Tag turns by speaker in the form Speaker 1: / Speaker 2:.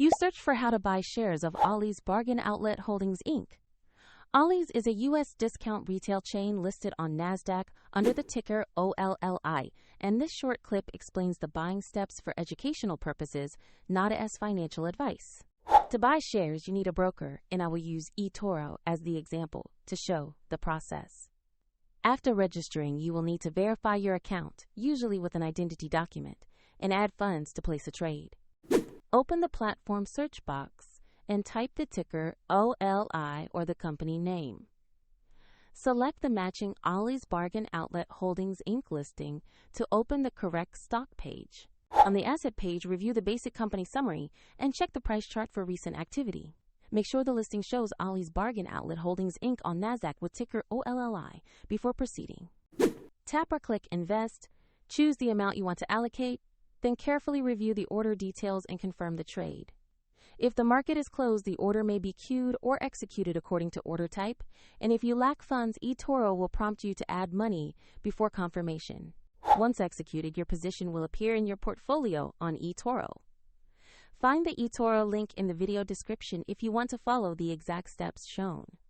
Speaker 1: You search for how to buy shares of Ollie's Bargain Outlet Holdings, Inc. Ollie's is a U.S. discount retail chain listed on NASDAQ under the ticker OLLI, and this short clip explains the buying steps for educational purposes, not as financial advice. To buy shares, you need a broker, and I will use eToro as the example to show the process. After registering, you will need to verify your account, usually with an identity document, and add funds to place a trade. Open the platform search box and type the ticker OLLI or the company name. Select the matching Ollie's Bargain Outlet Holdings, Inc. listing to open the correct stock page. On the asset page, review the basic company summary and check the price chart for recent activity. Make sure the listing shows Ollie's Bargain Outlet Holdings, Inc. on NASDAQ with ticker OLLI before proceeding. Tap or click Invest, choose the amount you want to allocate, then carefully review the order details and confirm the trade. If the market is closed, the order may be queued or executed according to order type, and if you lack funds, eToro will prompt you to add money before confirmation. Once executed, your position will appear in your portfolio on eToro. Find the eToro link in the video description if you want to follow the exact steps shown.